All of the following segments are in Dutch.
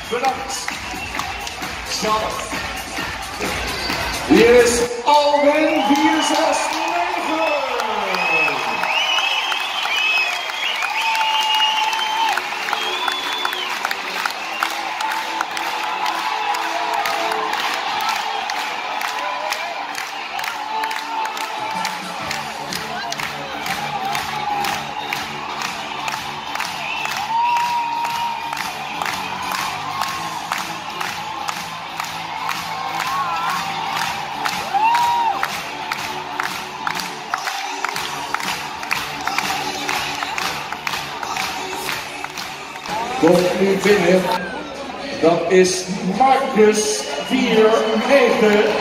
Bedankt. Zelf. Hier is Alwin 469. Komt nu binnen, dat is Marcus 491.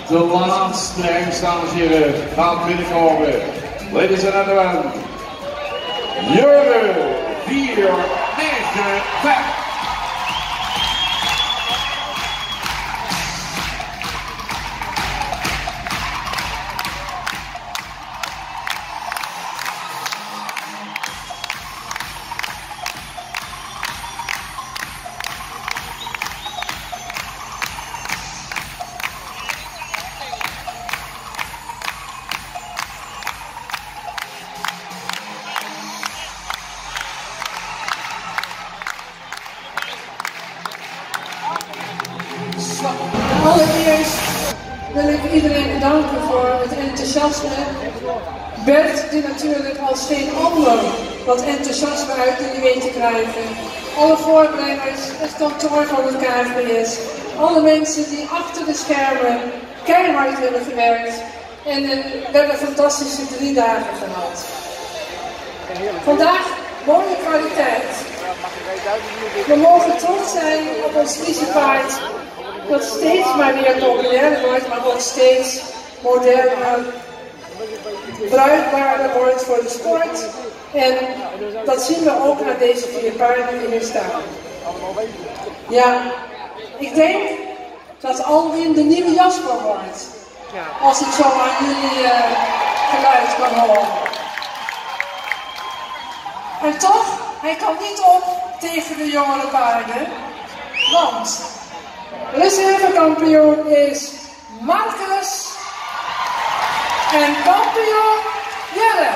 De laatste dames en heren gaat binnenkomen. Ladies and gentlemen, Jurgen 495. Allereerst wil ik iedereen bedanken voor het enthousiasme. Bert, die natuurlijk als geen ander wat enthousiasme uit jullie weet te krijgen. Alle voorbrengers, het kantoor van het KNVS, alle mensen die achter de schermen keihard hebben gewerkt. En we hebben een fantastische 3 dagen gehad. Vandaag mooie kwaliteit. We mogen trots zijn op ons Friesepaard, dat steeds maar weer populairder wordt, maar ook steeds moderner, bruikbaarder wordt voor de sport. En dat zien we ook aan deze 4 paarden die hier staan. Ja, ik denk dat Alwin de nieuwe Jasper wordt, als ik zo aan jullie geluid kan horen. En toch, hij kan niet op tegen de jongere paarden, want reservekampioen is Marcus en kampioen Jelle.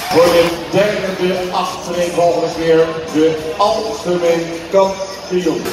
Voor de derde achtereenvolgende keer de algemeen kampioen.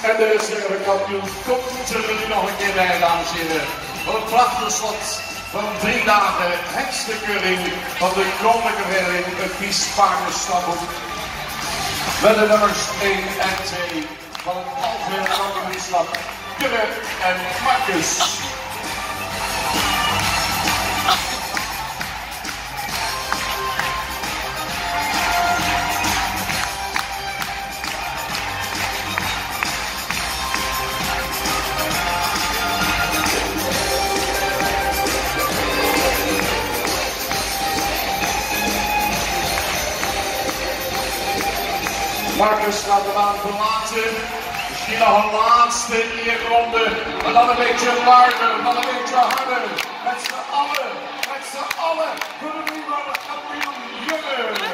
En de reservekampioen komt er nu nog een keer bij, dames en heren. Voor het prachtige slot van 3 dagen hekstenkeuring van de Koninklijke Vereniging het Fries Paardenstamboek. Met de nummers 1 en 2 van het algemene kampioenschap, Jelle en Marcus. Marcus gaat de baan verlaten. Misschien nog een laatste eerronde. Maar dan een beetje luider, dan een beetje harder. Met z'n allen voor de nieuwe kampioen Jonge.